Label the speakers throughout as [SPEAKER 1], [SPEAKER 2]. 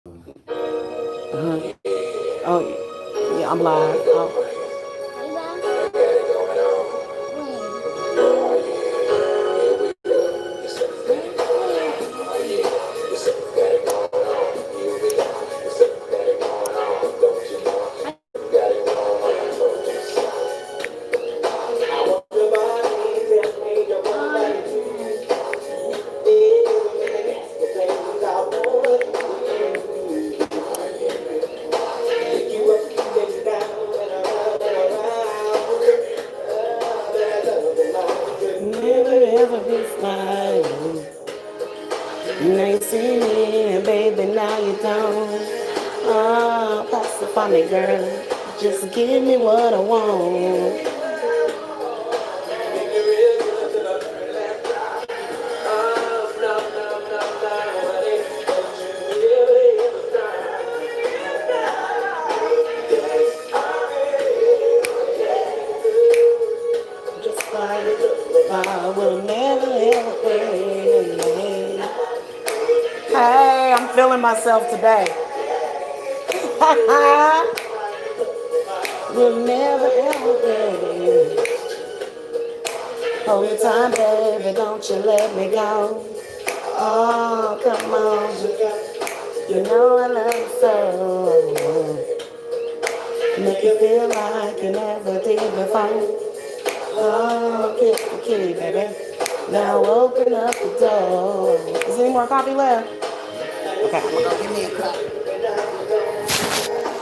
[SPEAKER 1] Oh, yeah, I'm live. Oh. Never ever be smiling. Now you see me, and baby, now you don't. Oh, pacify me, girl. Just give me what I want. Just like I will never ever play. Hey, I'm feeling myself today. Will never ever play. Hold me time, baby, don't you let me go. Oh, come on. You know I love you so. Make you feel like you never did before. Oh, kiss the key, baby. Now open up the door. Is there any more coffee left? Okay, I'm gonna go give me a cup.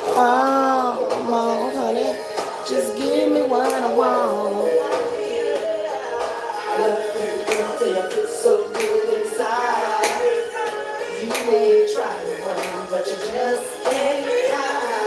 [SPEAKER 1] Oh, come on, honey. Just give me what I want. Love you till you feel so good inside. You may try to run, but you just can't hide.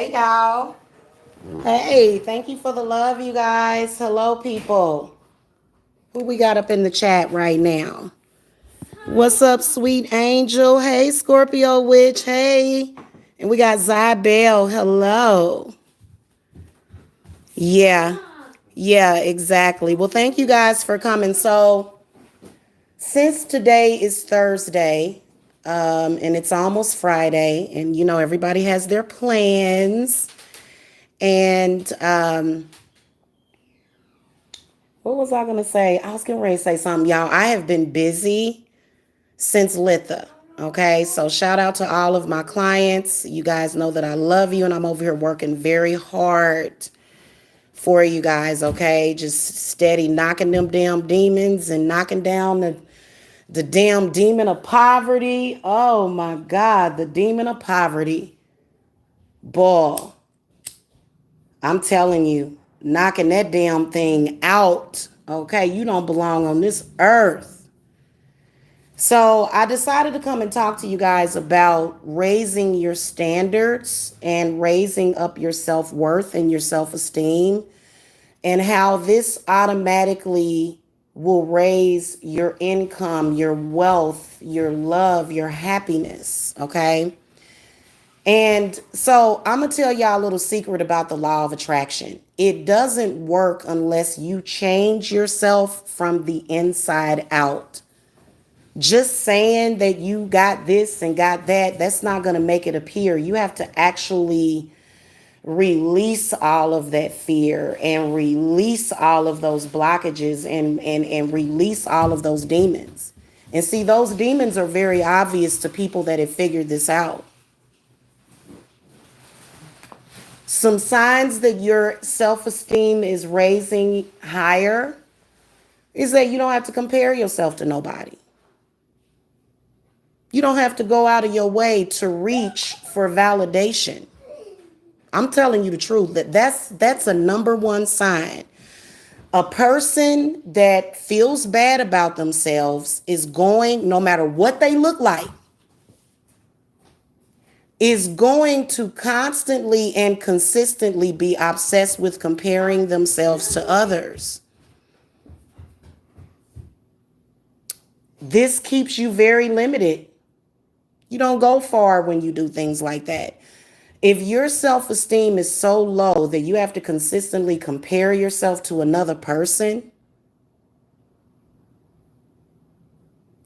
[SPEAKER 1] Hey, y'all. Hey, thank you for the love, you guys. Hello, people. Who we got up in the chat right now? What's up, sweet angel? Hey, Scorpio witch. Hey. And we got Zybel. Hello. Yeah. Yeah, exactly. Well, thank you guys for coming. So, since today is Thursday, and it's almost Friday, and you know, everybody has their plans. And what was I going to say? I was getting ready to say something, y'all. I have been busy since Litha. Okay, so shout out to all of my clients. You guys know that I love you, and I'm over here working very hard for you guys. Okay, just steady knocking them damn demons and knocking down the damn demon of poverty. Oh my God, the demon of poverty. Boy, I'm telling you, knocking that damn thing out. Okay, you don't belong on this earth. So I decided to come and talk to you guys about raising your standards and raising up your self-worth and your self-esteem, and how this automatically will raise your income, your wealth, your love, your happiness, okay? And so I'm going to tell y'all a little secret about the law of attraction. It doesn't work unless you change yourself from the inside out. Just saying that you got this and got that, that's not going to make it appear. You have to actually release all of that fear and release all of those blockages and release all of those demons. And see, those demons are very obvious to people that have figured this out. Some signs that your self-esteem is raising higher is that you don't have to compare yourself to nobody. You don't have to go out of your way to reach for validation. I'm telling you the truth. That's a number one sign. A person that feels bad about themselves is going, no matter what they look like, is going to constantly and consistently be obsessed with comparing themselves to others. This keeps you very limited. You don't go far when you do things like that. If your self-esteem is so low that you have to consistently compare yourself to another person,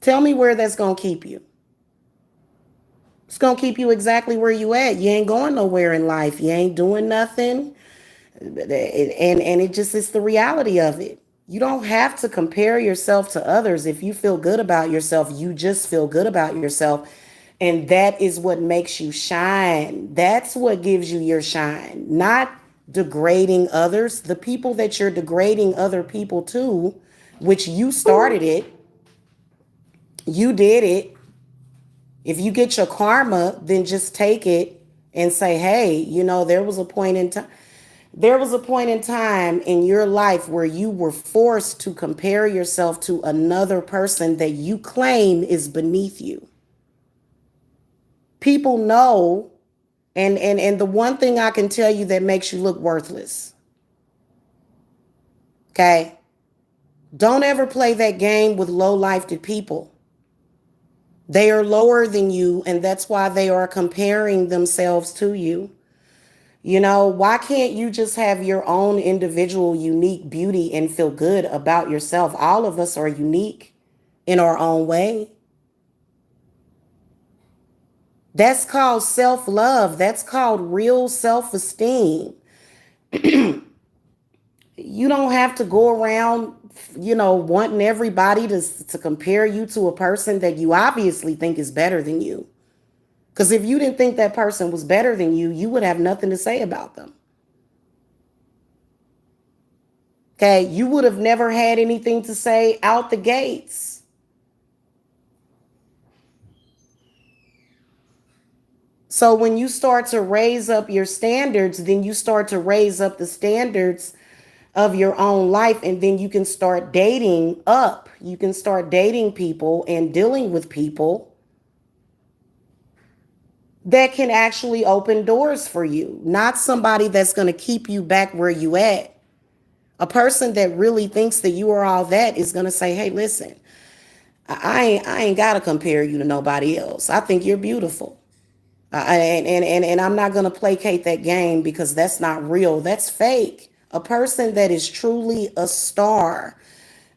[SPEAKER 1] tell me where that's going to keep you. It's going to keep you exactly where you at. You ain't going nowhere in life. You ain't doing nothing. And it just is the reality of it. You don't have to compare yourself to others. If you feel good about yourself, you just feel good about yourself. And that is what makes you shine. That's what gives you your shine, not degrading others. The people that you're degrading other people to, which you started it, you did it. If you get your karma, then just take it and say, hey, you know, there was a point in time. There was a point in time in your life where you were forced to compare yourself to another person that you claim is beneath you. People know, and the one thing I can tell you that makes you look worthless. Okay? Don't ever play that game with low-lifed people. They are lower than you, and that's why they are comparing themselves to you. You know, why can't you just have your own individual, unique beauty and feel good about yourself? All of us are unique in our own way. That's called self-love. That's called real self-esteem. You don't have to go around, you know, wanting everybody to compare you to a person that you obviously think is better than you. Because if you didn't think that person was better than you would have nothing to say about them. Okay, you would have never had anything to say out the gates. So when you start to raise up your standards, then you start to raise up the standards of your own life, and then you can start dating up. You can start dating people and dealing with people that can actually open doors for you, not somebody that's going to keep you back where you at. A person that really thinks that you are all that is going to say, hey, listen, I ain't got to compare you to nobody else. I think you're beautiful. And I'm not going to placate that game because that's not real. That's fake. A person that is truly a star,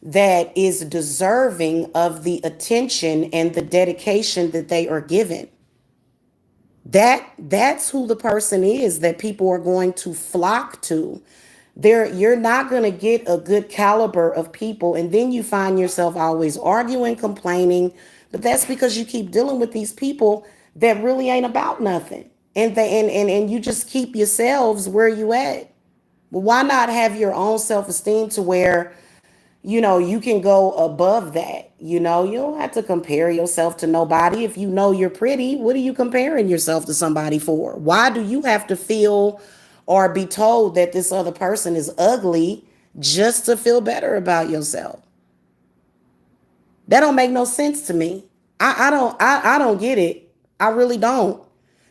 [SPEAKER 1] that is deserving of the attention and the dedication that they are given. That's who the person is that people are going to flock to. You're not going to get a good caliber of people, and then you find yourself always arguing, complaining, but that's because you keep dealing with these people that really ain't about nothing. And you just keep yourselves where you at. Well, why not have your own self-esteem to where you can go above that. You don't have to compare yourself to nobody. If you know you're pretty, what are you comparing yourself to somebody for? Why do you have to feel or be told that this other person is ugly just to feel better about yourself? That don't make no sense to me. I don't get it. I really don't.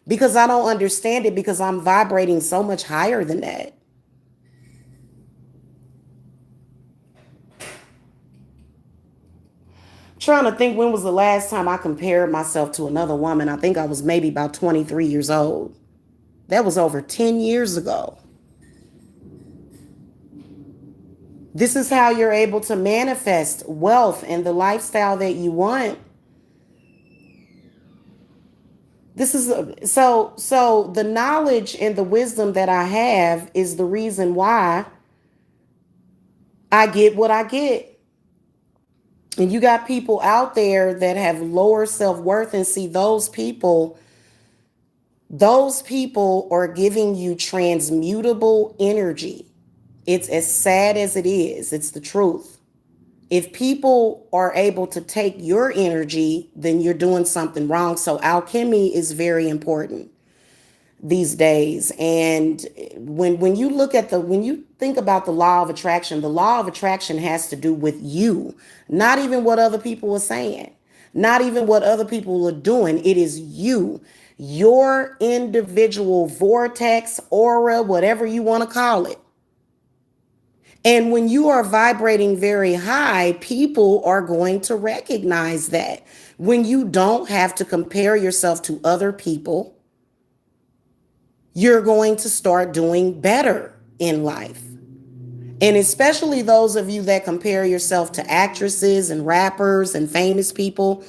[SPEAKER 1] Because I don't understand it, because I'm vibrating so much higher than that. Trying to think, when was the last time I compared myself to another woman? I think I was maybe about 23 years old. That was over 10 years ago. This is how you're able to manifest wealth and the lifestyle that you want. This is so the knowledge and the wisdom that I have is the reason why I get what I get. And you got people out there that have lower self-worth, and see, those people are giving you transmutable energy. It's as sad as it is. It's the truth. If people are able to take your energy, then you're doing something wrong. So alchemy is very important these days. And when you look at when you think about the law of attraction has to do with you, not even what other people are saying, not even what other people are doing. It is you, your individual vortex, aura, whatever you want to call it. And when you are vibrating very high, people are going to recognize that. When you don't have to compare yourself to other people, you're going to start doing better in life. And especially those of you that compare yourself to actresses and rappers and famous people,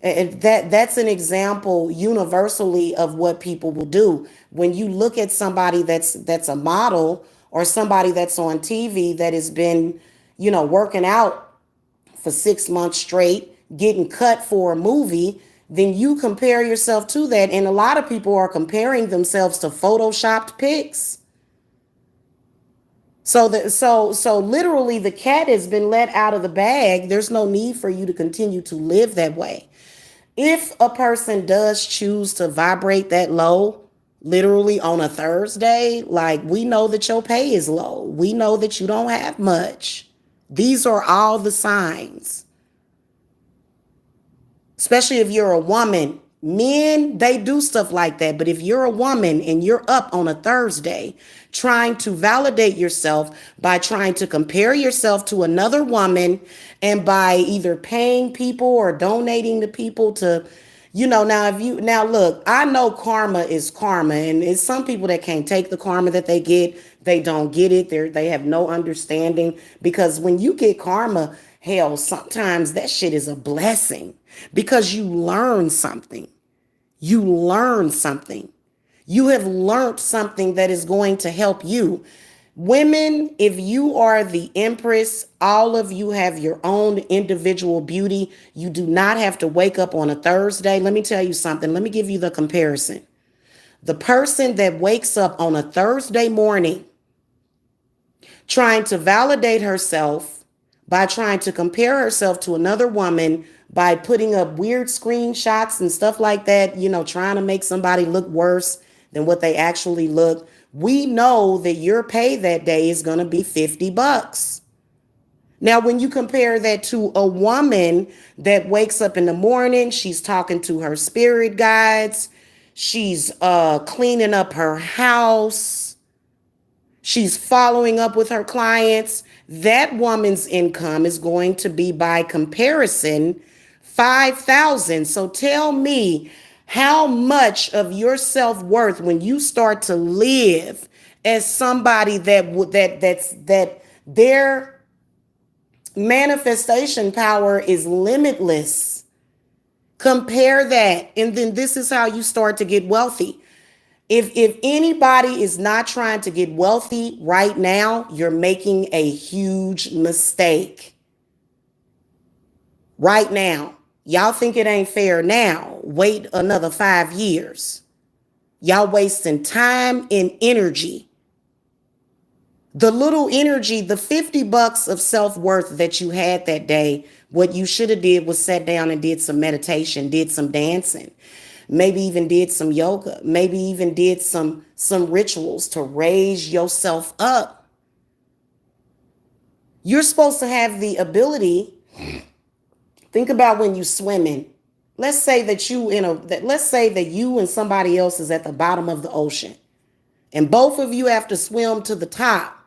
[SPEAKER 1] that's an example universally of what people will do. When you look at somebody that's a model, or somebody that's on TV that has been, working out for 6 months straight, getting cut for a movie, then you compare yourself to that. And a lot of people are comparing themselves to photoshopped pics. So literally the cat has been let out of the bag. There's no need for you to continue to live that way. If a person does choose to vibrate that low, literally on a Thursday, like, we know that your pay is low. We know that you don't have much. These are all the signs. Especially if you're a woman. Men, they do stuff like that. But if you're a woman and you're up on a Thursday trying to validate yourself by trying to compare yourself to another woman, and by either paying people or donating to people to, now look, I know karma is karma, and it's some people that can't take the karma that they get. They don't get it. They have no understanding, because when you get karma, hell, sometimes that shit is a blessing, because you learn something. You learn something. You have learned something that is going to help you. Women, if you are the empress, all of you have your own individual beauty. You do not have to wake up on a Thursday. Let me tell you something. Let me give you the comparison. The person that wakes up on a Thursday morning trying to validate herself by trying to compare herself to another woman, by putting up weird screenshots and stuff like that, trying to make somebody look worse than what they actually look. We know that your pay that day is going to be $50. Now, when you compare that to a woman that wakes up in the morning, she's talking to her spirit guides, She's cleaning up her house. She's following up with her clients. That woman's income is going to be, by comparison, 5,000. So tell me, how much of your self-worth, when you start to live as somebody that their manifestation power is limitless. Compare that, and then this is how you start to get wealthy. If anybody is not trying to get wealthy right now, you're making a huge mistake. Right now. Y'all think it ain't fair now. Wait another 5 years. Y'all wasting time and energy. The little energy, the $50 of self-worth that you had that day, what you should have did was sat down and did some meditation, did some dancing, maybe even did some yoga, maybe even did some rituals to raise yourself up. You're supposed to have the ability. Think about when you swimming. Let's say that you and somebody else is at the bottom of the ocean, and both of you have to swim to the top.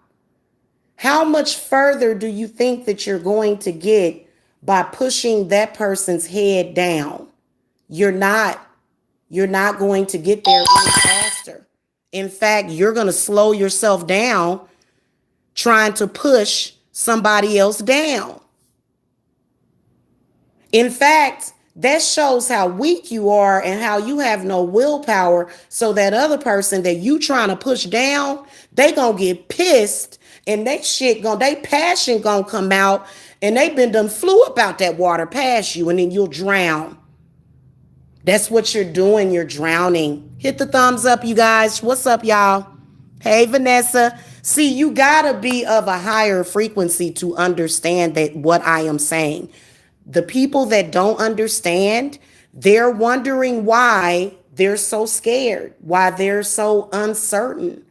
[SPEAKER 1] How much further do you think that you're going to get by pushing that person's head down? You're not going to get there any faster. In fact, you're going to slow yourself down trying to push somebody else down. In fact, that shows how weak you are and how you have no willpower. So that other person that you trying to push down, they gonna get pissed, and they passion gonna come out, and they been done flew up out that water past you, and then you'll drown. That's what you're doing. You're drowning. Hit the thumbs up, you guys. What's up, y'all? Hey, Vanessa. See, you gotta be of a higher frequency to understand that what I am saying. The people that don't understand, they're wondering why they're so scared, why they're so uncertain.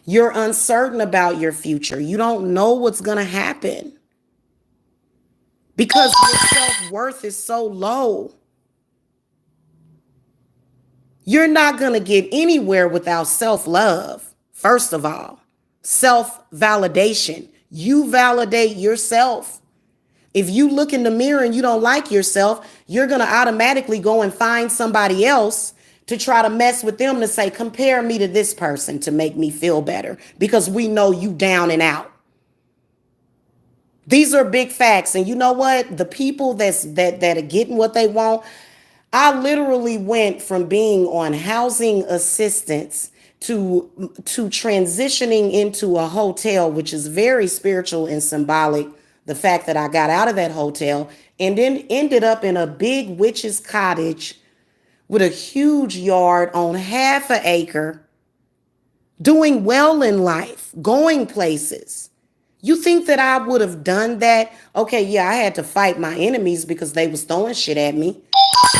[SPEAKER 1] You're uncertain about your future. You don't know what's going to happen because your self-worth is so low. You're not going to get anywhere without self-love. First of all, self-validation. You validate yourself. If you look in the mirror and you don't like yourself, you're going to automatically go and find somebody else to try to mess with them, to say, compare me to this person to make me feel better, because we know you down and out. These are big facts. And you know what? The people that are getting what they want, I literally went from being on housing assistance to transitioning into a hotel, which is very spiritual and symbolic. The fact that I got out of that hotel and then ended up in a big witch's cottage with a huge yard on half an acre, doing well in life, going places. You think that I would have done that? Okay, yeah, I had to fight my enemies because they was throwing shit at me.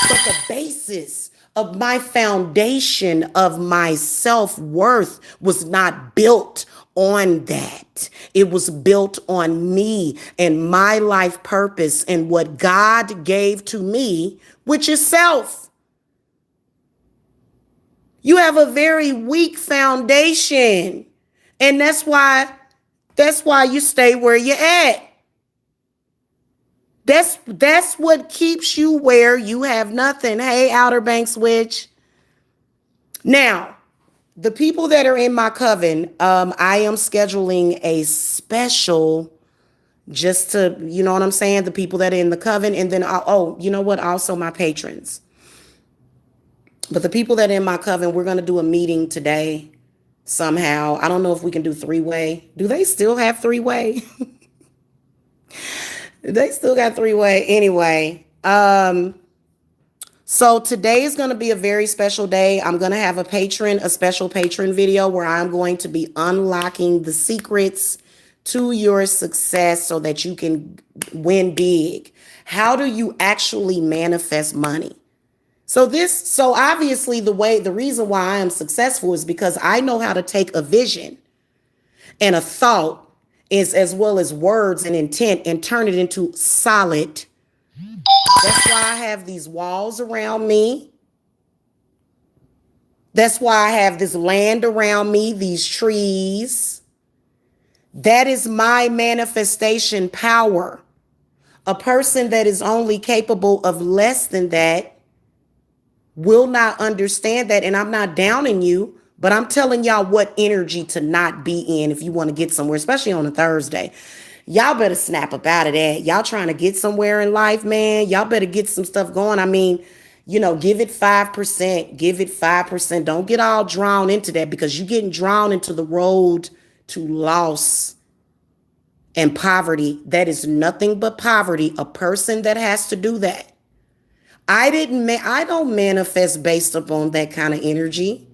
[SPEAKER 1] But the basis of my foundation of my self-worth was not built on that. It was built on me and my life purpose and what God gave to me, which is self. You have a very weak foundation, and that's why you stay where you're at. That's what keeps you where you have nothing. Hey, Outer Banks Witch. Now, the people that are in my coven, I am scheduling a special just to, you know what I'm saying? The people that are in the coven, and then, you know what? Also my patrons. But the people that are in my coven, we're going to do a meeting today somehow. I don't know if we can do 3-way. Do they still have 3-way? They still got 3-way. Anyway, so today is going to be a very special day. I'm going to have a special patron video where I'm going to be unlocking the secrets to your success so that you can win big. How do you actually manifest money? So obviously the reason why I am successful is because I know how to take a vision and a thought is as well as words and intent and turn it into solid. That's why I have these walls around me. That's why I have this land around me, these trees. That is my manifestation power. A person that is only capable of less than that will not understand that. And I'm not downing you, but I'm telling y'all what energy to not be in if you want to get somewhere, especially on a Thursday. Y'all better snap up out of that. Y'all trying to get somewhere in life, man. Y'all better get some stuff going. I mean, give it 5%. Give it 5%. Don't get all drawn into that, because you're getting drawn into the road to loss and poverty. That is nothing but poverty. A person that has to do that. I don't manifest based upon that kind of energy.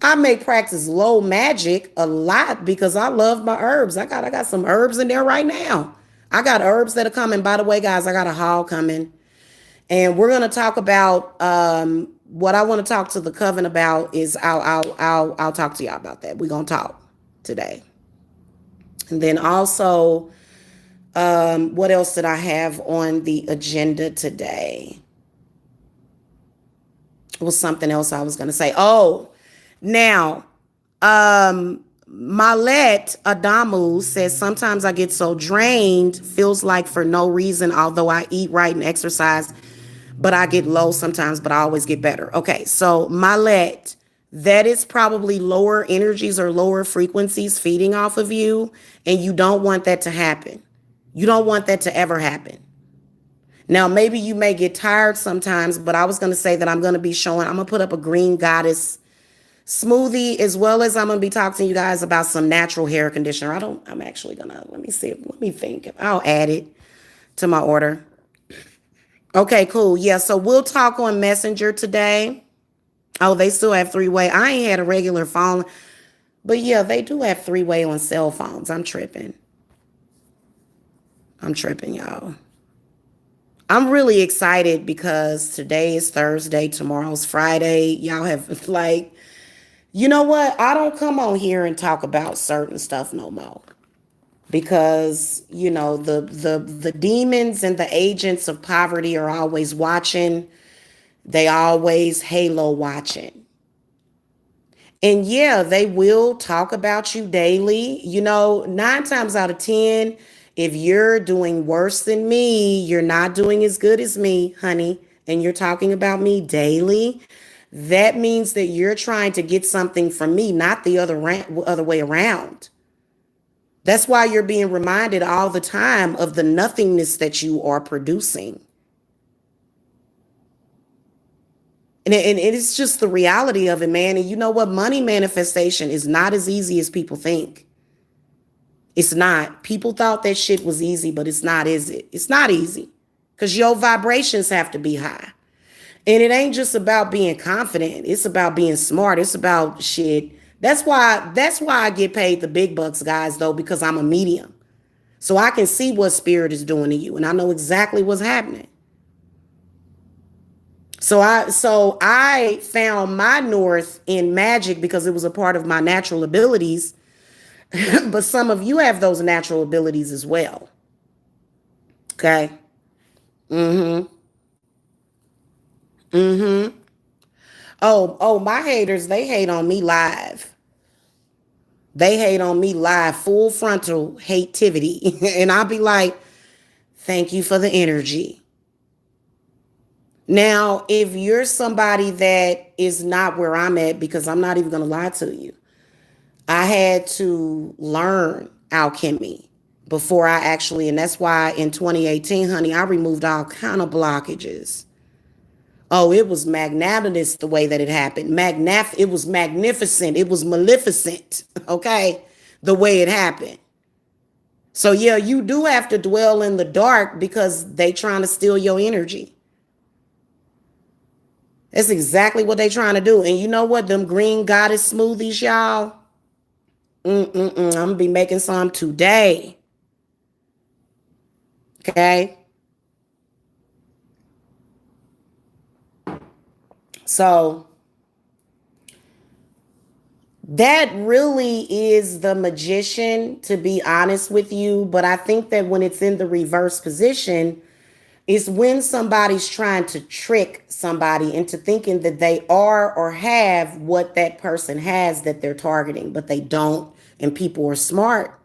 [SPEAKER 1] I may practice low magic a lot because I love my herbs. I got some herbs in there right now. I got herbs that are coming. By the way, guys, I got a haul coming. And we're gonna talk about what I want to talk to the coven about is I'll talk to y'all about that. We're gonna talk today. And then also, what else did I have on the agenda today? It was something else I was gonna say. Oh, now, Malet Adamu says, sometimes I get so drained, feels like for no reason, although I eat right and exercise, but I get low sometimes, but I always get better. Okay, so Malet, that is probably lower energies or lower frequencies feeding off of you, and you don't want that to happen. You don't want that to ever happen. Now, maybe you may get tired sometimes, but I was going to say that I'm going to put up a green goddess smoothie, as well as I'm going to be talking to you guys about some natural hair conditioner. I'm actually going to, let me think. I'll add it to my order. Okay, cool. Yeah, so we'll talk on Messenger today. Oh, they still have three-way. I ain't had a regular phone, but yeah, they do have three-way on cell phones. I'm tripping, y'all. I'm really excited because today is Thursday, tomorrow's Friday. Y'all have you know what? I don't come on here and talk about certain stuff no more, because the demons and the agents of poverty are always watching. They always halo watching. And yeah, they will talk about you daily. 9 times out of 10, if you're doing worse than me, you're not doing as good as me, honey, and you're talking about me daily, that means that you're trying to get something from me, not the other way around. That's why you're being reminded all the time of the nothingness that you are producing. And it's just the reality of it, man. And you know what? Money manifestation is not as easy as people think. It's not. People thought that shit was easy, but it's not, is it? It's not easy, because your vibrations have to be high. And it ain't just about being confident. It's about being smart. It's about shit. That's why I get paid the big bucks, guys, though, because I'm a medium. So I can see what spirit is doing to you, and I know exactly what's happening. So I found my north in magic because it was a part of my natural abilities. But some of you have those natural abilities as well. Okay. Oh, my haters, they hate on me live. They hate on me live, full frontal hativity. And I'll be like, thank you for the energy. Now, if you're somebody that is not where I'm at, because I'm not even going to lie to you, I had to learn alchemy before I actually, and that's why in 2018, honey, I removed all kind of blockages. Oh, it was magnanimous the way that it happened. It was magnificent. It was maleficent, okay, the way it happened. So yeah, you do have to dwell in the dark because they trying to steal your energy. That's exactly what they trying to do. And you know what? Them green goddess smoothies, y'all. I'm gonna be making some today. Okay. So that really is the magician, to be honest with you. But I think that when it's in the reverse position, It's when somebody's trying to trick somebody into thinking that they are or have what that person has that they're targeting, but they don't. And people are smart.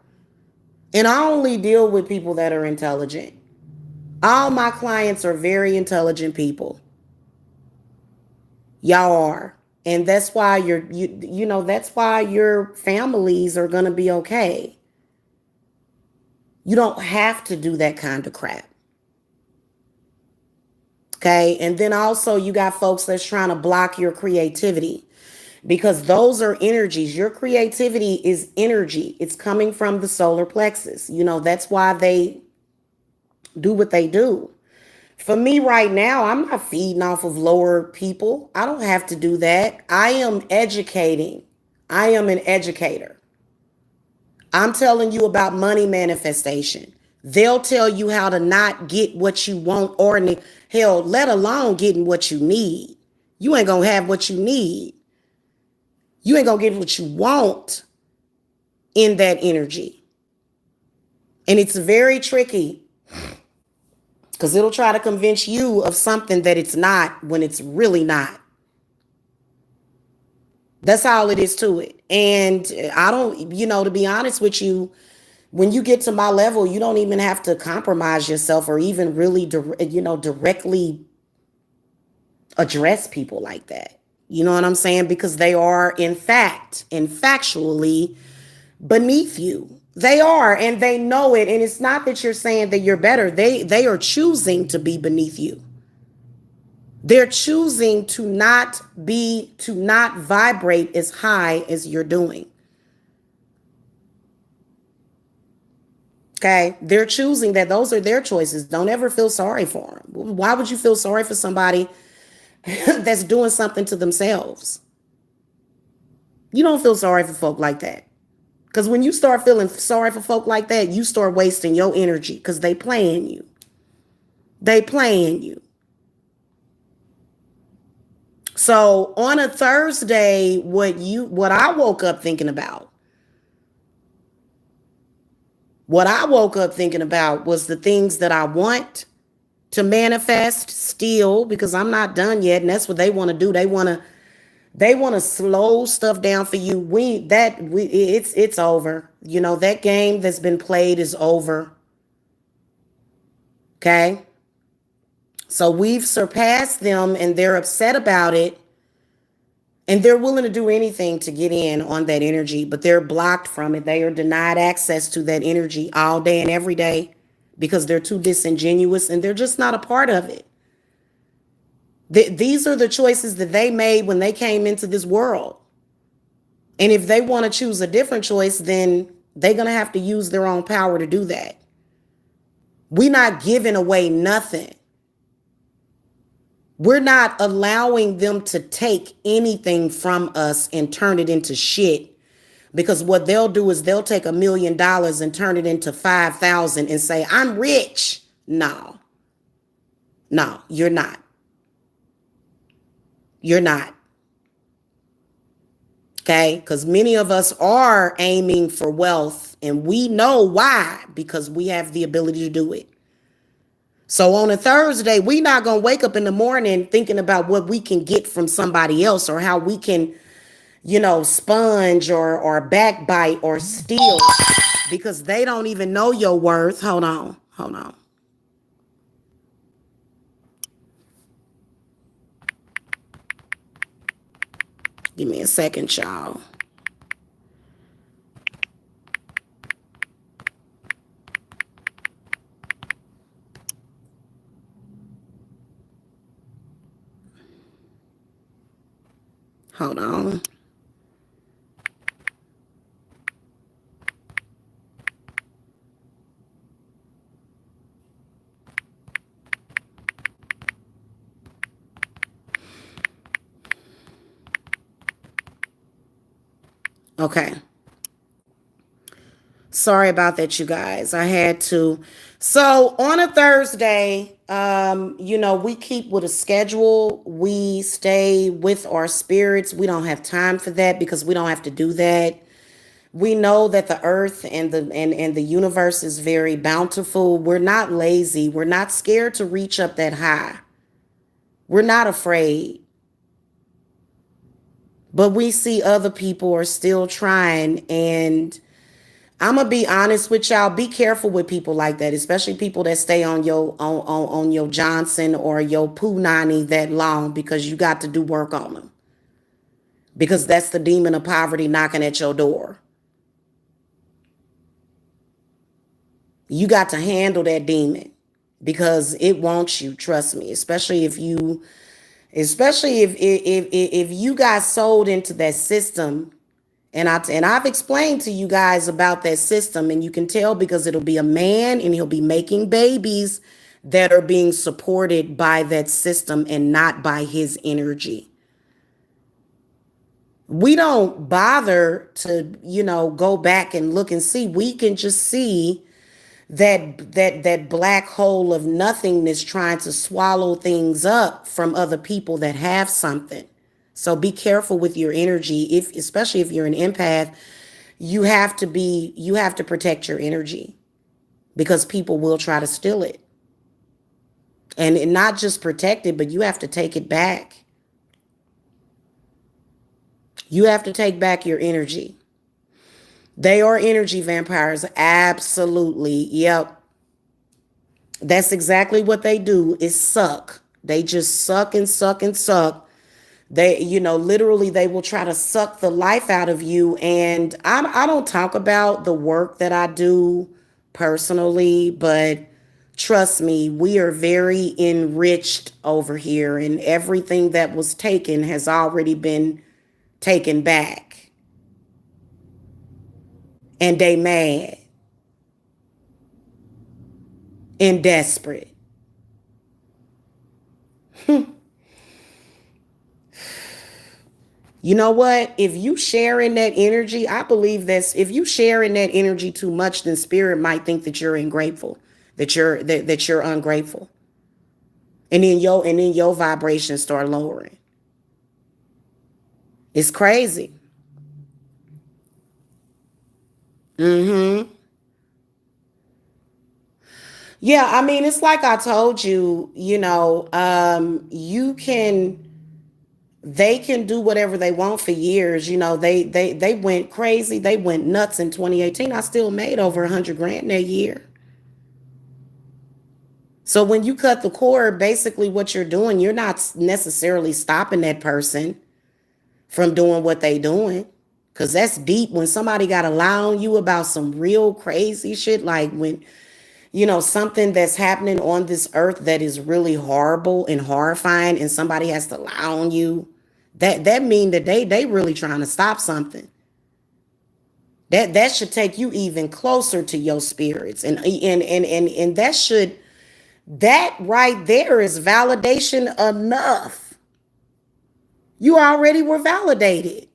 [SPEAKER 1] And I only deal with people that are intelligent. All my clients are very intelligent people. Y'all are. And that's why that's why your families are going to be okay. You don't have to do that kind of crap. Okay? And then also you got folks that's trying to block your creativity because those are energies. Your creativity is energy. It's coming from the solar plexus. That's why they do what they do. For me right now, I'm not feeding off of lower people. I don't have to do that. I am educating. I am an educator. I'm telling you about money manifestation. They'll tell you how to not get what you want or hell, let alone getting what you need. You ain't gonna have what you need. You ain't gonna get what you want in that energy. And it's very tricky because it'll try to convince you of something that it's not when it's really not. That's all it is to it. And I don't, to be honest with you, when you get to my level, you don't even have to compromise yourself or even really, directly address people like that. You know what I'm saying? Because they are, in fact, and factually beneath you. They are, and they know it. And it's not that you're saying that you're better. They are choosing to be beneath you. They're choosing to not vibrate as high as you're doing. Okay? They're choosing that. Those are their choices. Don't ever feel sorry for them. Why would you feel sorry for somebody that's doing something to themselves? You don't feel sorry for folk like that. Because when you start feeling sorry for folk like that, you start wasting your energy because they playing you. They playing you. So on a Thursday, what I woke up thinking about was the things that I want to manifest still, because I'm not done yet. And that's what they want to do. They want to slow stuff down for you. It's over. That game that's been played is over. Okay. So we've surpassed them and they're upset about it. And they're willing to do anything to get in on that energy, but they're blocked from it. They are denied access to that energy all day and every day because they're too disingenuous and they're just not a part of it. These are the choices that they made when they came into this world. And if they want to choose a different choice, then they're going to have to use their own power to do that. We're not giving away nothing. We're not allowing them to take anything from us and turn it into shit. Because what they'll do is they'll take $1 million and turn it into 5,000 and say, I'm rich. No, you're not. You're not. Okay? Because many of us are aiming for wealth and we know why, because we have the ability to do it. So on a Thursday, we're not going to wake up in the morning thinking about what we can get from somebody else or how we can, sponge or backbite or steal because they don't even know your worth. Hold on. Give me a second, y'all. Hold on. Okay. Sorry about that, you guys. I had to. So on a Thursday, we keep with a schedule. We stay with our spirits. We don't have time for that because we don't have to do that. We know that the earth and the universe is very bountiful. We're not lazy. We're not scared to reach up that high. We're not afraid. But we see other people are still trying, and I'm gonna be honest with y'all. Be careful with people like that, especially people that stay on your Johnson or your Punani that long, because you got to do work on them. Because that's the demon of poverty knocking at your door. You got to handle that demon because it wants you. Trust me, especially if you got sold into that system. And I've explained to you guys about that system, and you can tell because it'll be a man and he'll be making babies that are being supported by that system and not by his energy. We don't bother to, go back and look and see. We can just see that black hole of nothingness trying to swallow things up from other people that have something. So be careful with your energy, if especially if you're an empath. You have to protect your energy because people will try to steal it. And not just protect it, but you have to take it back. You have to take back your energy. They are energy vampires. Absolutely. Yep. That's exactly what they do, is suck. They just suck and suck and suck. They, literally they will try to suck the life out of you. And I don't talk about the work that I do personally, but trust me, we are very enriched over here, and everything that was taken has already been taken back. And they mad and desperate. You know what? If you share in that energy, I believe that if you share in that energy too much, then spirit might think that you're ungrateful, that you're ungrateful. And then your vibrations start lowering. It's crazy. Mm-hmm. Yeah, I mean, it's like I told you, they can do whatever they want for years. They went crazy. They went nuts in 2018. I still made over 100 grand that year. So when you cut the cord, basically what you're doing, you're not necessarily stopping that person from doing what they doing. Cause that's deep. When somebody got to lie on you about some real crazy shit, like when, something that's happening on this earth that is really horrible and horrifying, and somebody has to lie on you, that mean that they really trying to stop something. That should take you even closer to your spirits. And that right there is validation enough. You already were validated.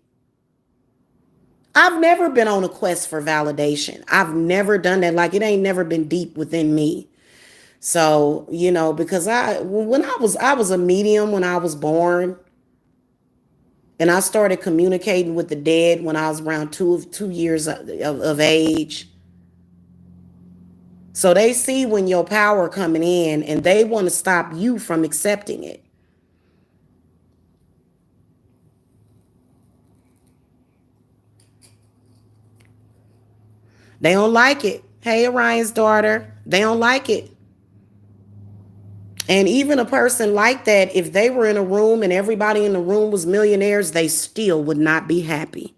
[SPEAKER 1] I've never been on a quest for validation. I've never done that. Like, it ain't never been deep within me. So, because I was a medium when I was born, and I started communicating with the dead when I was around 2 years of age. So they see when your power coming in, and they want to stop you from accepting it. They don't like it. Hey, Orion's daughter, they don't like it. And even a person like that, if they were in a room and everybody in the room was millionaires, they still would not be happy.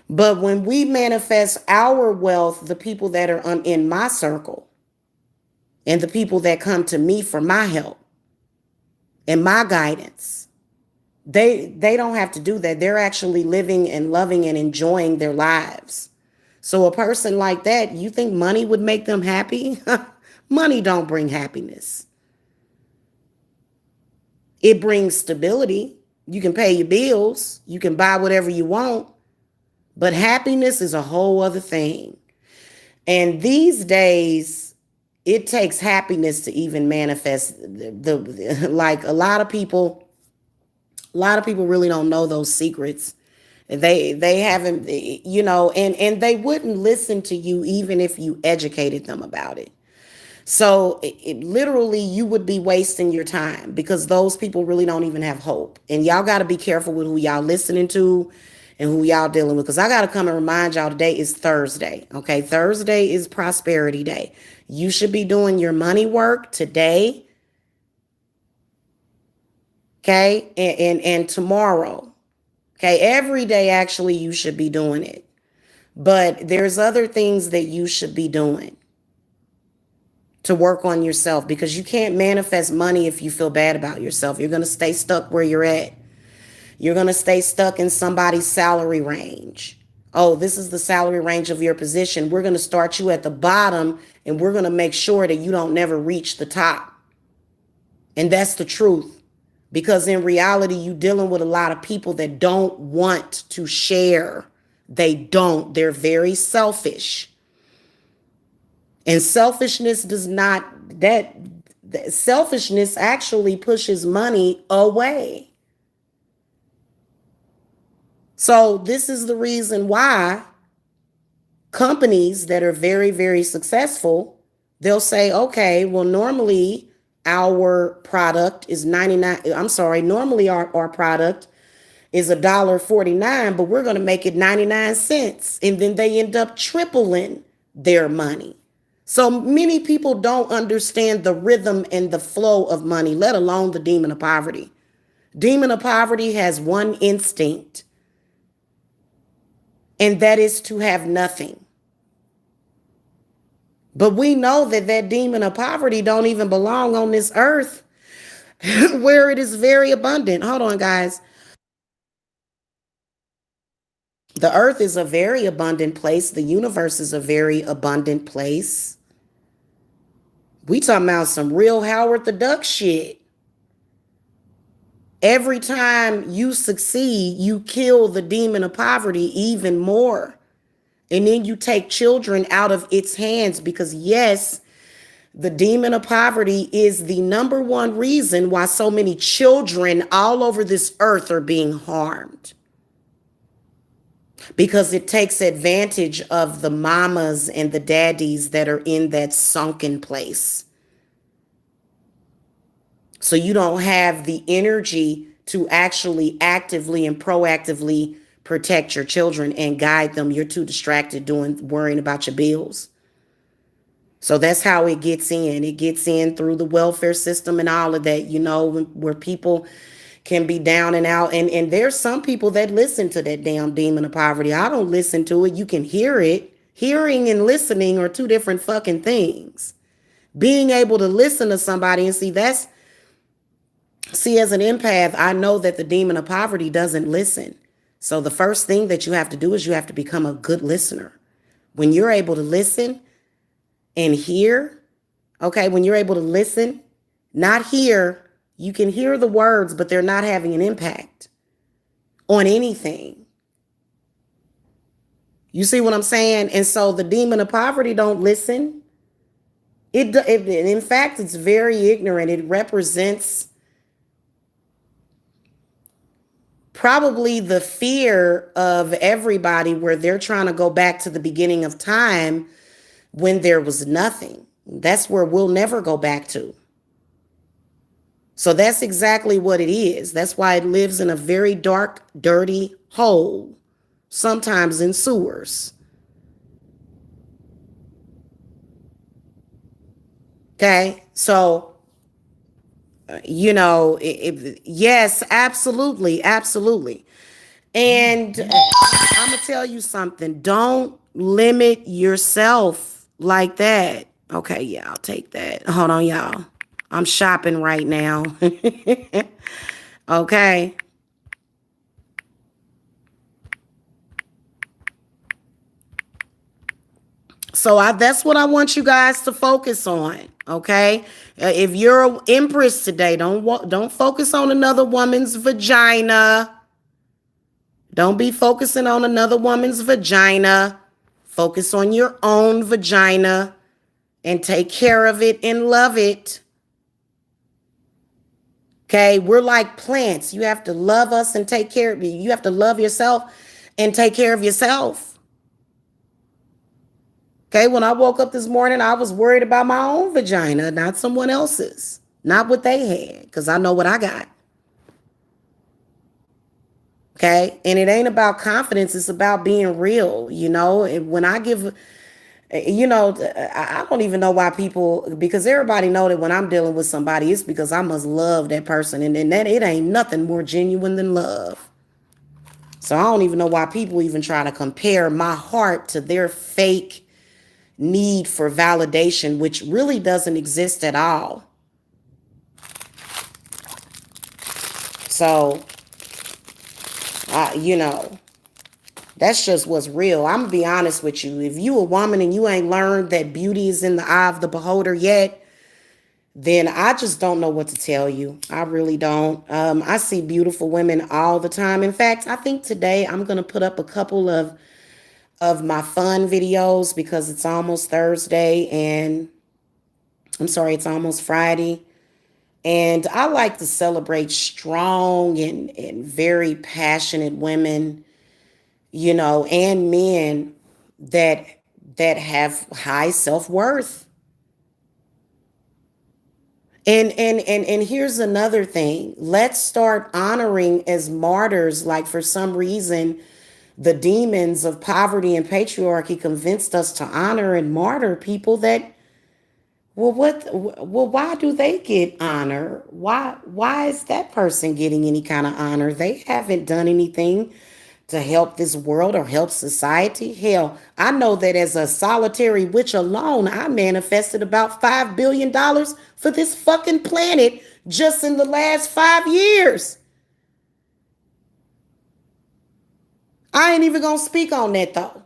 [SPEAKER 1] But when we manifest our wealth, the people that are in my circle and the people that come to me for my help and my guidance, they don't have to do that. They're actually living and loving and enjoying their lives. So a person like that, you think money would make them happy? Money don't bring happiness. It brings stability. You can pay your bills. You can buy whatever you want. But happiness is a whole other thing. And these days, it takes happiness to even manifest like a lot of people really don't know those secrets. They haven't, and they wouldn't listen to you even if you educated them about it. So literally, you would be wasting your time because those people really don't even have hope. And y'all got to be careful with who y'all listening to and who y'all dealing with. Because I got to come and remind y'all today is Thursday. Okay. Thursday is prosperity day. You should be doing your money work today. Okay. And tomorrow. Okay. Every day, actually, you should be doing it. But there's other things that you should be doing to work on yourself, because you can't manifest money if you feel bad about yourself. You're going to stay stuck where you're at. You're going to stay stuck in somebody's salary range. Oh, this is the salary range of your position. We're going to start you at the bottom and we're going to make sure that you don't never reach the top. And that's the truth. Because in reality, you're dealing with a lot of people that don't want to share. They don't. They're very selfish. And selfishness does not, that selfishness actually pushes money away. So this is the reason why companies that are very, very successful, they'll say, okay, well, normally our product is 99. I'm sorry. Normally our product is $1.49, but we're going to make it 99 cents. And then they end up tripling their money. So many people don't understand the rhythm and the flow of money, let alone the demon of poverty. Demon of poverty has one instinct, and that is to have nothing. But we know that that demon of poverty don't even belong on this earth where it is very abundant. Hold on, guys. The earth is a very abundant place. The universe is a very abundant place. We talking about some real Howard the Duck shit. Every time you succeed, you kill the demon of poverty even more. And then you take children out of its hands, because yes, the demon of poverty is the number one reason why so many children all over this earth are being harmed. Because it takes advantage of the mamas and the daddies that are in that sunken place. So you don't have the energy to actually actively and proactively protect your children and guide them. You're too distracted worrying about your bills. So that's how it gets in. It gets in through the welfare system and all of that, where people can be down and out. And there's some people that listen to that damn demon of poverty. I don't listen to it. You can hear it. Hearing and listening are two different fucking things. Being able to listen to somebody and see, as an empath, I know that the demon of poverty doesn't listen. So the first thing that you have to do is you have to become a good listener. When you're able to listen and hear, okay, when you're able to listen, not hear, you can hear the words, but they're not having an impact on anything. You see what I'm saying? And so the demon of poverty don't listen. In fact, it's very ignorant. It represents probably the fear of everybody, where they're trying to go back to the beginning of time when there was nothing. That's where we'll never go back to. So that's exactly what it is. That's why it lives in a very dark, dirty hole, sometimes in sewers. Okay, so, yes, absolutely, absolutely. And I'm going to tell you something. Don't limit yourself like that. Okay, yeah, I'll take that. Hold on, y'all. I'm shopping right now. Okay. So that's what I want you guys to focus on. Okay. If you're an empress today, don't focus on another woman's vagina. Don't be focusing on another woman's vagina. Focus on your own vagina and take care of it and love it. Okay, we're like plants. You have to love us and take care of you. You have to love yourself and take care of yourself. Okay, when I woke up this morning, I was worried about my own vagina, not someone else's, not what they had, because I know what I got. Okay, and it ain't about confidence, it's about being real, you know. And when I give, you know, I don't even know why people, because everybody know that when I'm dealing with somebody, it's because I must love that person, and that it ain't nothing more genuine than love. So I don't even know why people even try to compare my heart to their fake need for validation, which really doesn't exist at all. So, you know, that's just what's real. I'm gonna be honest with you. If you a woman and you ain't learned that beauty is in the eye of the beholder yet, then I just don't know what to tell you. I really don't. I see beautiful women all the time. In fact, I think today I'm gonna put up a couple of my fun videos because it's almost Thursday and I'm sorry, it's almost Friday. And I like to celebrate strong and very passionate women, you know, and men that have high self-worth. And here's another thing. Let's start honoring as martyrs. Like for some reason, the demons of poverty and patriarchy convinced us to honor and martyr people that, why do they get honor? Why is that person getting any kind of honor? They haven't done anything to help this world or help society. Hell, I know that as a solitary witch alone, I manifested about $5 billion for this fucking planet just in the last 5 years. I ain't even gonna speak on that though.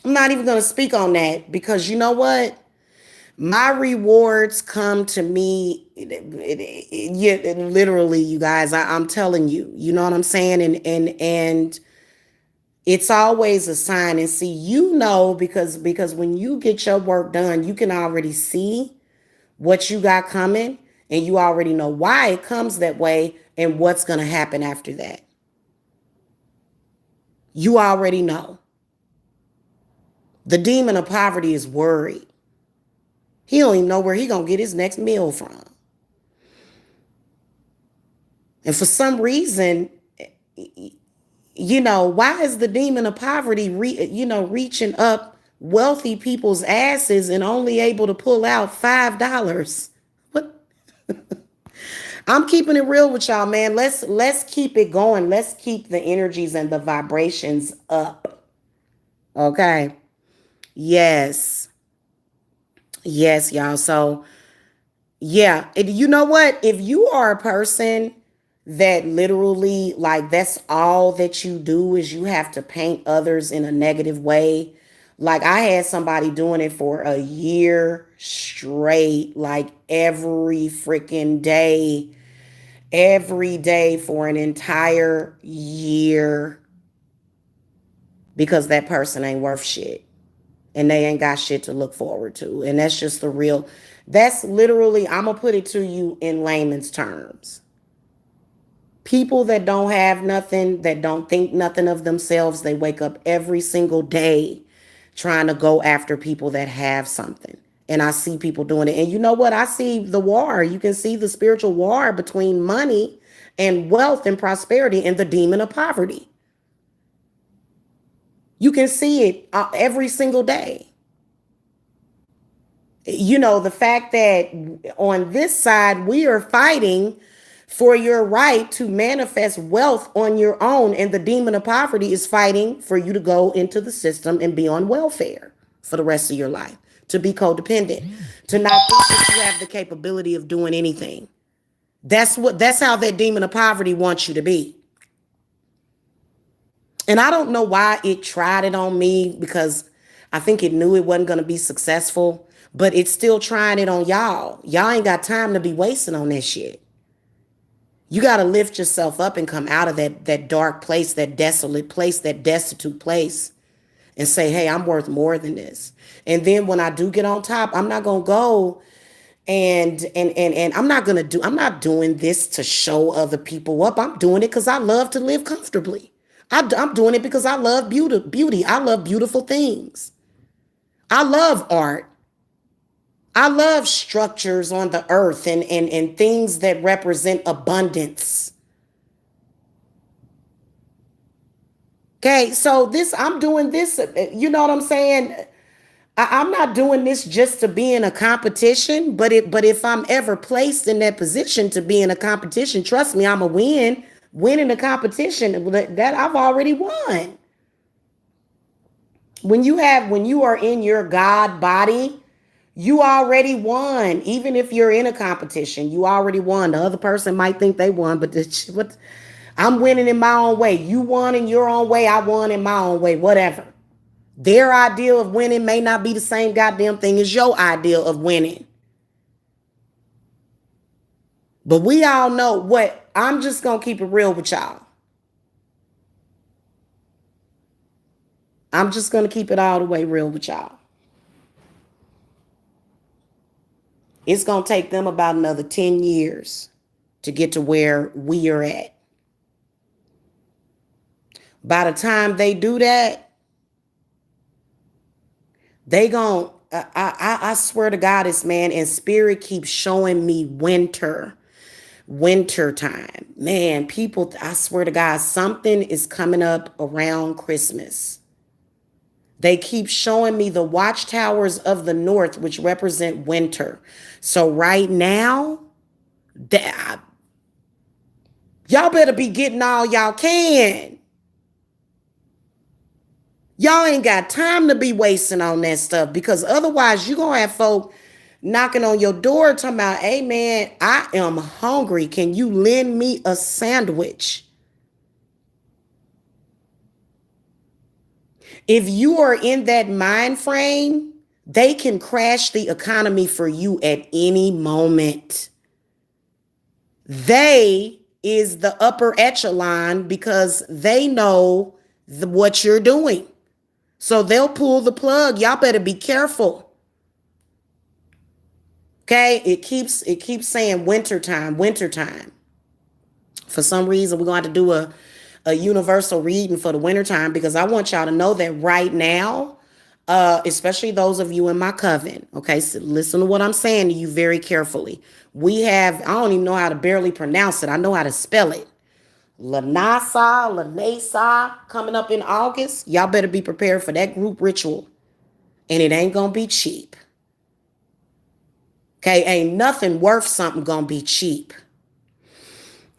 [SPEAKER 1] I'm not even gonna speak on that because you know what? My rewards come to me, yeah, literally, you guys. I'm telling you, you know what I'm saying, and it's always a sign. And see, you know, because when you get your work done, you can already see what you got coming, and you already know why it comes that way and what's gonna happen after that. You already know. The demon of poverty is worried. He don't even know where he gonna get his next meal from. And for some reason, you know, why is the demon of poverty, reaching up wealthy people's asses and only able to pull out $5? What? I'm keeping it real with y'all, man. Let's keep it going. Let's keep the energies and the vibrations up. Okay. Yes. Yes, y'all. So yeah, you know what? If you are a person that literally, like, that's all that you do is you have to paint others in a negative way. Like, I had somebody doing it for a year straight, like every day for an entire year because that person ain't worth shit and they ain't got shit to look forward to. And that's just the real, that's literally, I'm gonna put it to you in layman's terms. People that don't have nothing, that don't think nothing of themselves, they wake up every single day trying to go after people that have something. And I see people doing it. And you know what? I see the war. You can see the spiritual war between money and wealth and prosperity and the demon of poverty. You can see it every single day. You know, the fact that on this side, we are fighting for your right to manifest wealth on your own, and the demon of poverty is fighting for you to go into the system and be on welfare for the rest of your life, to be codependent, to not think that you have the capability of doing anything. That's how that demon of poverty wants you to be. And I don't know why it tried it on me because I think it knew it wasn't going to be successful, but it's still trying it on y'all. Y'all ain't got time to be wasting on this shit. You got to lift yourself up and come out of that dark place, that desolate place, that destitute place, and say, hey, I'm worth more than this. And then when I do get on top, I'm not going to go and I'm not doing this to show other people up. I'm doing it because I love to live comfortably. I'm doing it because I love beauty. I love beautiful things. I love art. I love structures on the earth and things that represent abundance. Okay, so I'm doing this, you know what I'm saying? I'm not doing this just to be in a competition, but if I'm ever placed in that position to be in a competition, trust me, I'm a winning the competition that I've already won. When you are in your God body, you already won. Even if you're in a competition, you already won. The other person might think they won, but what I'm winning in my own way. You won in your own way. I won in my own way. Whatever. Their ideal of winning may not be the same goddamn thing as your ideal of winning. But we all know what I'm just gonna keep it real with y'all. I'm just gonna keep it all the way real with y'all. It's gonna take them about another 10 years to get to where we are at. By the time they do that, they gon' I swear to God, this man and spirit keeps showing me winter time. Man, people, I swear to God, something is coming up around Christmas. They keep showing me the watchtowers of the north, which represent winter. So right now, y'all better be getting all y'all can. Y'all ain't got time to be wasting on that stuff because otherwise you're going to have folk knocking on your door talking about, hey man, I am hungry. Can you lend me a sandwich? If you are in that mind frame, they can crash the economy for you at any moment. They is the upper echelon because they know what you're doing. So they'll pull the plug. Y'all better be careful. Okay, it keeps saying wintertime, wintertime. For some reason, we're going to have to do a universal reading for the wintertime because I want y'all to know that right now, especially those of you in my coven, okay, so listen to what I'm saying to you very carefully. We have, I don't even know how to barely pronounce it. I know how to spell it. Lanasa coming up in August. Y'all better be prepared for that group ritual. And it ain't going to be cheap. Okay, ain't nothing worth something going to be cheap.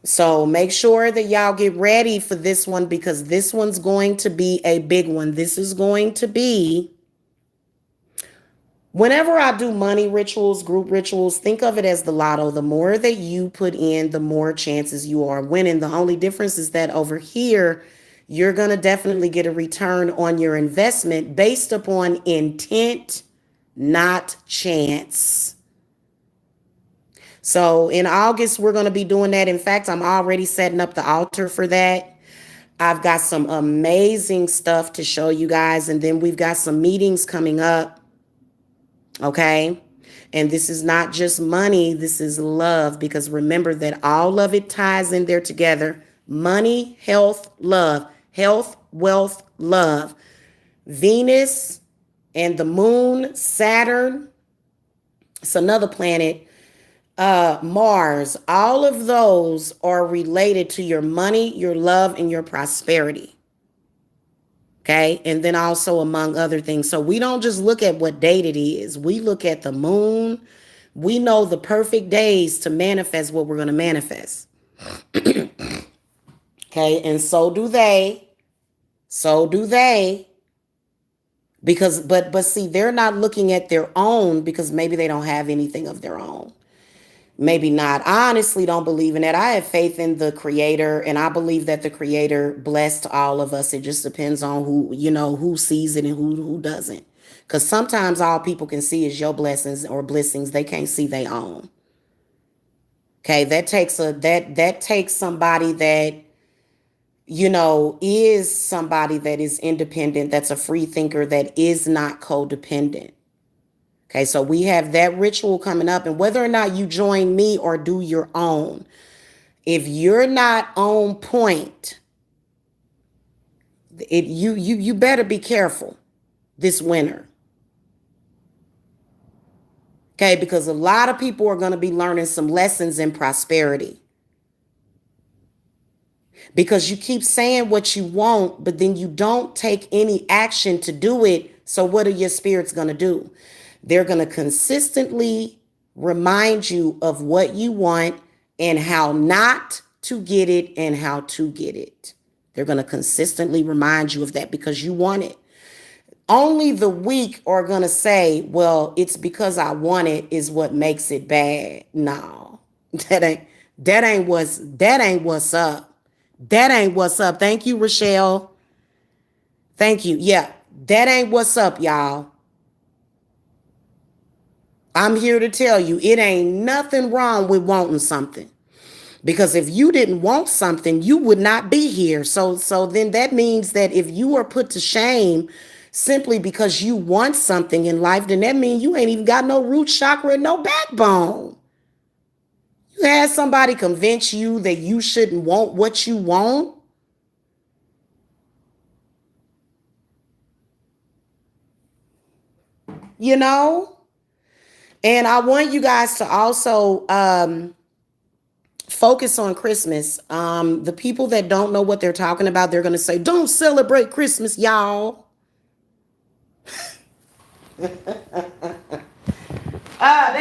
[SPEAKER 1] So make sure that y'all get ready for this one because this one's going to be a big one. This is going to be, whenever I do money rituals, group rituals, think of it as the lotto. The more that you put in, the more chances you are winning. The only difference is that over here, you're going to definitely get a return on your investment based upon intent, not chance. So in August, we're going to be doing that. In fact, I'm already setting up the altar for that. I've got some amazing stuff to show you guys. And then we've got some meetings coming up. Okay. And this is not just money. This is love. Because remember that all of it ties in there together. Money, health, love. Health, wealth, love. Venus and the moon, Saturn. It's another planet. Mars, all of those are related to your money, your love, and your prosperity. Okay. And then also among other things. So we don't just look at what date it is. We look at the moon. We know the perfect days to manifest what we're going to manifest. Okay. And so do they. So do they. Because, but see, they're not looking at their own because maybe they don't have anything of their own. Maybe not. I honestly don't believe in that. I have faith in the creator and I believe that the creator blessed all of us. It just depends on who sees it and who doesn't. Because sometimes all people can see is your blessings or blessings. They can't see their own. Okay, that takes somebody that, is somebody that is independent, that's a free thinker, that is not codependent. Okay, so we have that ritual coming up, and whether or not you join me or do your own, if you're not on point, You better be careful this winter. Okay, because a lot of people are going to be learning some lessons in prosperity. Because you keep saying what you want, but then you don't take any action to do it. So what are your spirits going to do? They're going to consistently remind you of what you want and how not to get it and how to get it. They're going to consistently remind you of that because you want it. Only the weak are going to say, well, it's because I want it is what makes it bad. No, that ain't what's up. That ain't what's up. Thank you, Rochelle. Thank you. Yeah, that ain't what's up, y'all. I'm here to tell you, it ain't nothing wrong with wanting something. Because if you didn't want something, you would not be here. So then that means that if you are put to shame simply because you want something in life, then that means you ain't even got no root chakra and no backbone. You had somebody convince you that you shouldn't want what you want. You know? And I want you guys to also focus on Christmas. The people that don't know what they're talking about, they're going to say, don't celebrate Christmas, y'all. They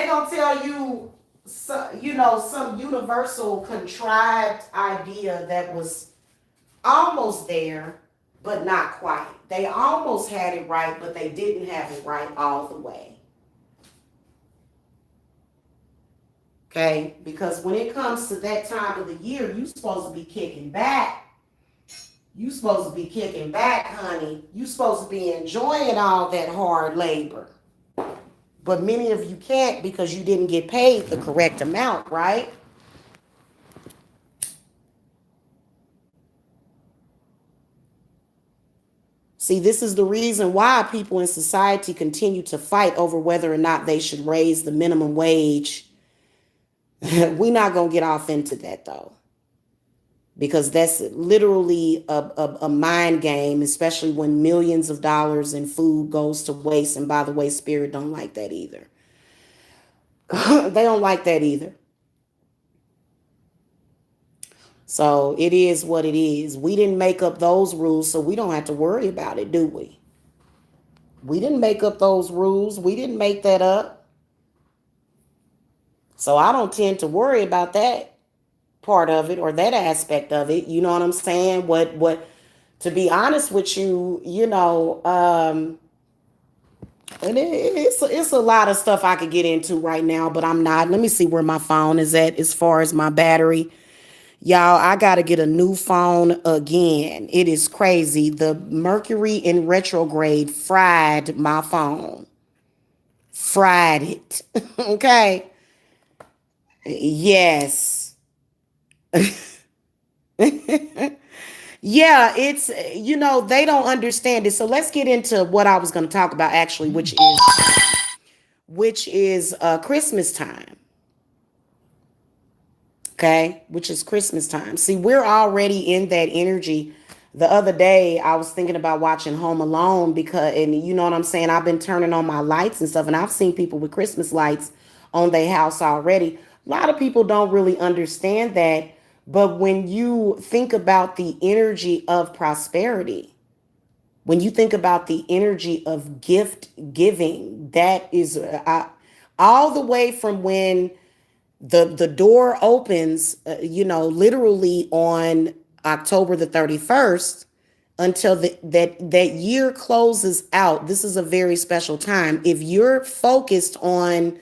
[SPEAKER 1] going to tell you, some universal contrived idea that was almost there, but not quite. They almost had it right, but they didn't have it right all the way. Okay, because when it comes to that time of the year, you're supposed to be kicking back. You supposed to be kicking back, honey. You supposed to be enjoying all that hard labor. But many of you can't because you didn't get paid the correct amount, right? See, this is the reason why people in society continue to fight over whether or not they should raise the minimum wage. We're not going to get off into that, though, because that's literally a mind game, especially when millions of dollars in food goes to waste. And by the way, Spirit don't like that either. They don't like that either. So it is what it is. We didn't make up those rules, so we don't have to worry about it, do we? We didn't make up those rules. We didn't make that up. So I don't tend to worry about that part of it or that aspect of it. You know what I'm saying? What to be honest with you, and it's a lot of stuff I could get into right now, but I'm not. Let me see where my phone is at as far as my battery. Y'all, I got to get a new phone again. It is crazy. The Mercury in retrograde fried my phone. Fried it. Okay. Yes. Yeah, it's, they don't understand it. So let's get into what I was going to talk about actually, which is Christmas time. Okay, which is Christmas time. See, we're already in that energy. The other day, I was thinking about watching Home Alone and you know what I'm saying? I've been turning on my lights and stuff, and I've seen people with Christmas lights on their house already. A lot of people don't really understand that. But when you think about the energy of prosperity, when you think about the energy of gift giving, that is all the way from when the door opens, literally on October the 31st until that year closes out. This is a very special time. If you're focused on,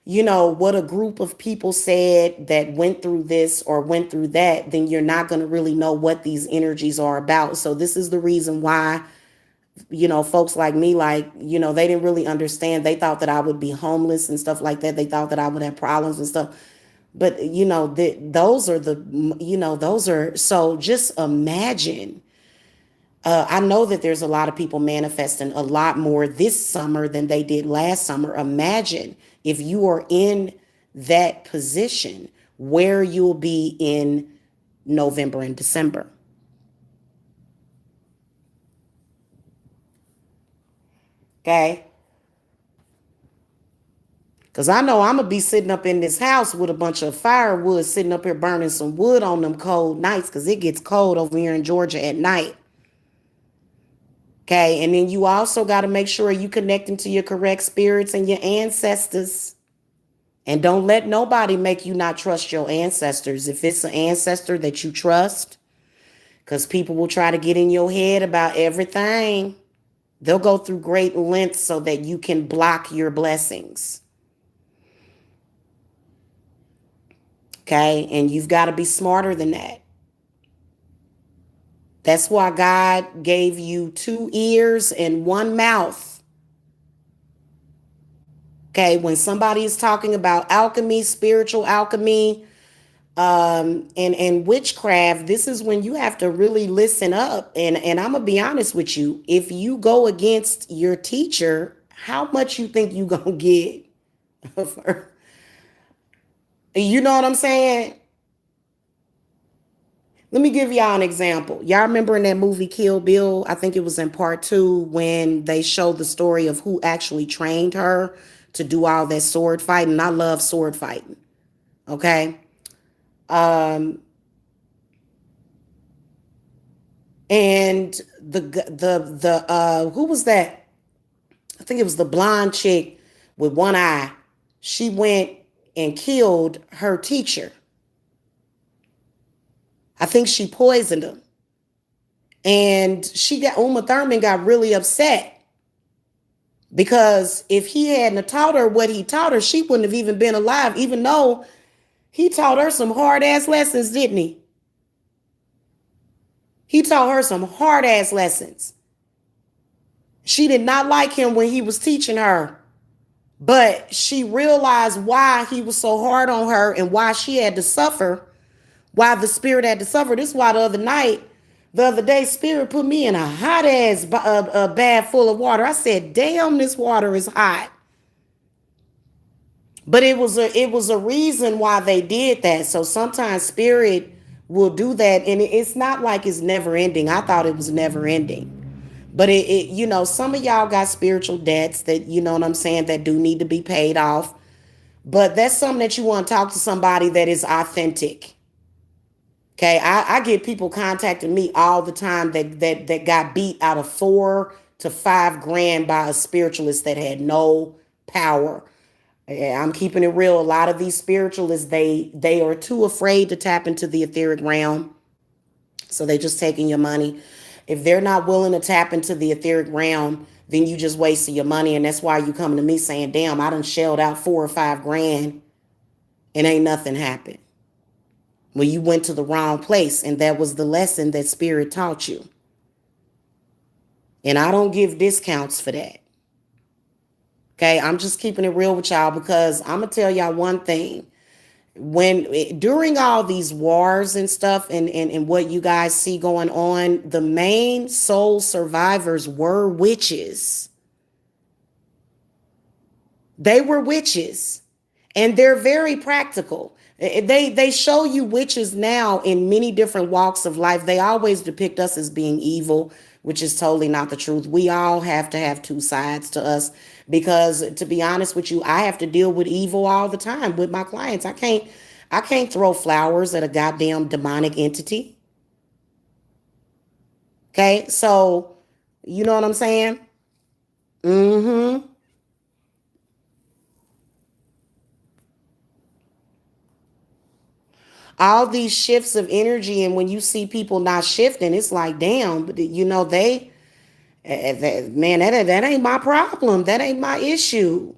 [SPEAKER 1] what a group of people said that went through this or went through that, then you're not going to really know what these energies are about. So this is the reason why, folks like me, they didn't really understand. They thought that I would be homeless and stuff like that. They thought that I would have problems and stuff. But, those are, so just imagine. I know that there's a lot of people manifesting a lot more this summer than they did last summer. Imagine if you are in that position where you'll be in November and December. Okay? Because I know I'm going to be sitting up in this house with a bunch of firewood, sitting up here burning some wood on them cold nights, because it gets cold over here in Georgia at night. Okay? And then you also got to make sure you connecting to your correct spirits and your ancestors. And don't let nobody make you not trust your ancestors. If it's an ancestor that you trust, because people will try to get in your head about everything. They'll go through great lengths so that you can block your blessings. Okay? And you've got to be smarter than that. That's why God gave you 2 ears and 1 mouth. Okay? When somebody is talking about alchemy, spiritual alchemy, and witchcraft, this is when you have to really listen up. And I'm gonna be honest with you. If you go against your teacher, how much you think you gonna get? You know what I'm saying? Let me give y'all an example. Y'all remember in that movie Kill Bill? I think it was in part 2 when they showed the story of who actually trained her to do all that sword fighting. I love sword fighting. Okay. And the who was that? I think it was the blonde chick with one eye. She went and killed her teacher. I think she poisoned him. And Uma Thurman got really upset because if he hadn't taught her what he taught her, she wouldn't have even been alive, even though he taught her some hard ass lessons, didn't he? He taught her some hard ass lessons. She did not like him when he was teaching her, but she realized why he was so hard on her and why she had to suffer, why the spirit had to suffer. This is why the other day, spirit put me in a hot ass bath full of water. I said, damn, this water is hot. But it was a reason why they did that. So sometimes spirit will do that, and it's not like it's never ending. I thought it was never ending. But some of y'all got spiritual debts that, you know what I'm saying, that do need to be paid off. But that's something that you want to talk to somebody that is authentic. Okay, I get people contacting me all the time that got beat out of 4 to 5 grand by a spiritualist that had no power. I'm keeping it real. A lot of these spiritualists, they are too afraid to tap into the etheric realm. So they just taking your money. If they're not willing to tap into the etheric realm, then you just wasting your money. And that's why you coming to me saying, damn, I done shelled out 4 or 5 grand and ain't nothing happened. Well, you went to the wrong place, and that was the lesson that spirit taught you. And I don't give discounts for that. Okay, I'm just keeping it real with y'all because I'm going to tell y'all one thing. During all these wars and stuff and what you guys see going on, the main soul survivors were witches. They were witches, and they're very practical. They show you witches now in many different walks of life. They always depict us as being evil, which is totally not the truth. We all have to have 2 sides to us because, to be honest with you, I have to deal with evil all the time with my clients. I can't throw flowers at a goddamn demonic entity. Okay, so you know what I'm saying? Mm-hmm. All these shifts of energy, and when you see people not shifting, it's like, damn, but man, that ain't my problem. That ain't my issue.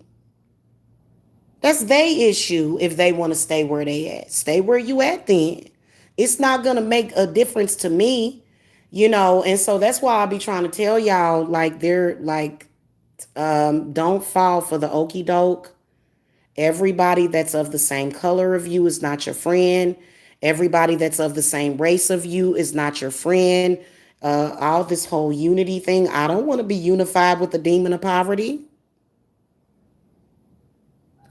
[SPEAKER 1] That's their issue. If they want to stay where they at, stay where you at. Then it's not gonna make a difference to me, And so that's why I be trying to tell y'all, like, they're like, don't fall for the okey doke. Everybody that's of the same color of you is not your friend. Everybody that's of the same race of you is not your friend. All this whole unity thing, I don't want to be unified with the demon of poverty.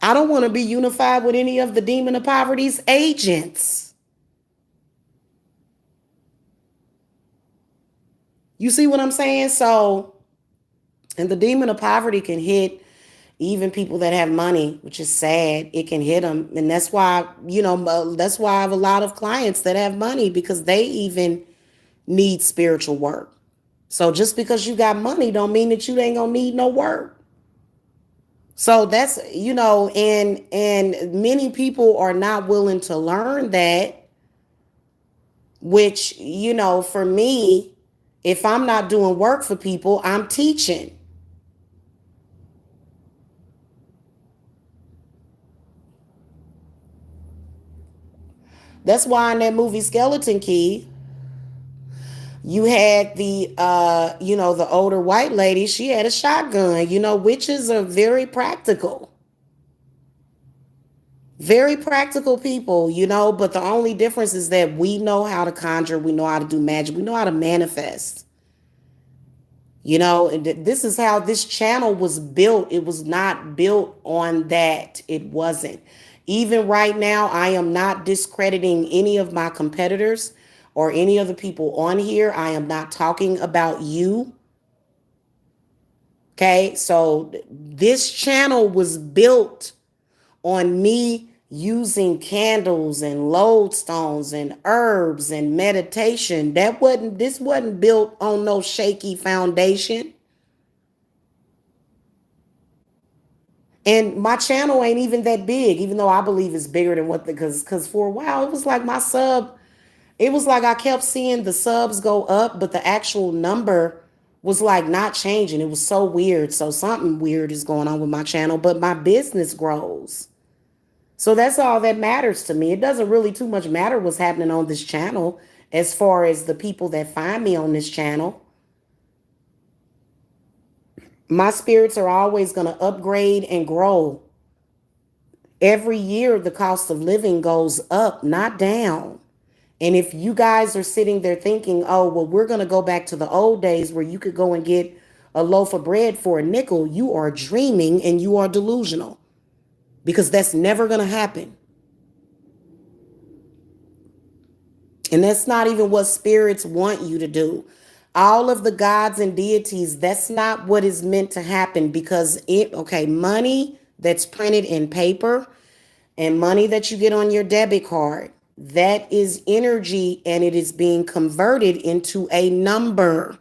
[SPEAKER 1] I don't want to be unified with any of the demon of poverty's agents. You see what I'm saying? So And the demon of poverty can hit even people that have money, which is sad. It can hit them. And that's why, that's why I have a lot of clients that have money, because they even need spiritual work. So just because you got money don't mean that you ain't gonna need no work. So that's, and many people are not willing to learn that, which, for me, if I'm not doing work for people, I'm teaching. That's why in that movie Skeleton Key, you had the older white lady, she had a shotgun. Witches are very practical people, but the only difference is that we know how to conjure, we know how to do magic, we know how to manifest. And this is how this channel was built. It was not built on that. It wasn't. Even right now, I am not discrediting any of my competitors or any of the people on here. I am not talking about you. Okay, so this channel was built on me using candles and lodestones and herbs and meditation. This wasn't built on no shaky foundation. And my channel ain't even that big, even though I believe it's bigger than what because for a while it was like it was like I kept seeing the subs go up, but the actual number was like not changing. It was so weird. So something weird is going on with my channel, but my business grows. So that's all that matters to me. It doesn't really too much matter what's happening on this channel as far as the people that find me on this channel. My spirits are always going to upgrade and grow. Every year, the cost of living goes up, not down. And if you guys are sitting there thinking, oh, well, we're going to go back to the old days where you could go and get a loaf of bread for a nickel, you are dreaming and you are delusional, because that's never going to happen. And that's not even what spirits want you to do. All of the gods and deities, that's not what is meant to happen, because money that's printed in paper and money that you get on your debit card, that is energy, and it is being converted into a number.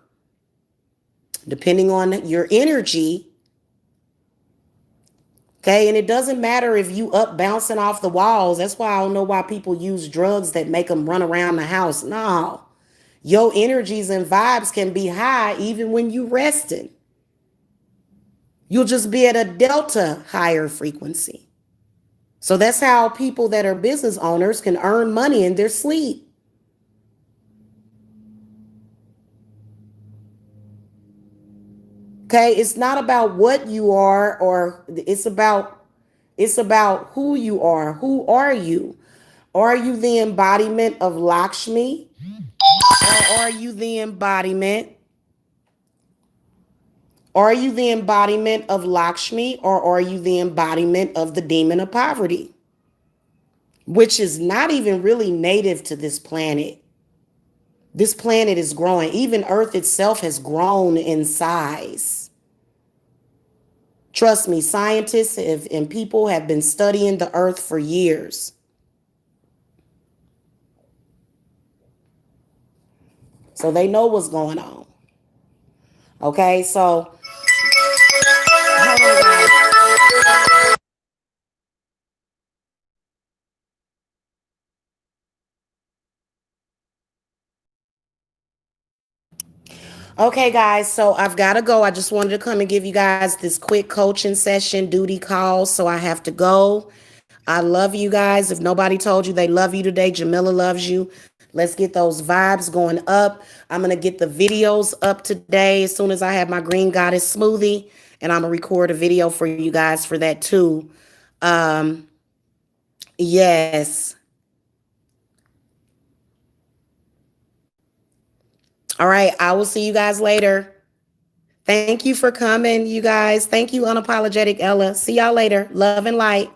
[SPEAKER 1] Depending on your energy. Okay, and it doesn't matter if you up bouncing off the walls. That's why I don't know why people use drugs that make them run around the house. No, your energies and vibes can be high even when you resting. You'll just be at a delta higher frequency. So that's how people that are business owners can earn money in their sleep. Okay, it's not about what you are, or it's about who you are. Who are you? Are you the embodiment of Lakshmi? Or are you the embodiment? Are you the embodiment of Lakshmi, or are you the embodiment of the demon of poverty? Which is not even really native to this planet. This planet is growing. Even Earth itself has grown in size. Trust me, scientists and people have been studying the Earth for years. So they know what's going on. Okay, so hold on, guys. Okay, guys, so I've got to go. I just wanted to come and give you guys this quick coaching session, duty call. So I have to go. I love you guys. If nobody told you they love you today, Jamila loves you. Let's get those vibes going up. I'm going to get the videos up today as soon as I have my Green Goddess smoothie. And I'm going to record a video for you guys for that too. Yes. All right. I will see you guys later. Thank you for coming, you guys. Thank you, Unapologetic Ella. See y'all later. Love and light.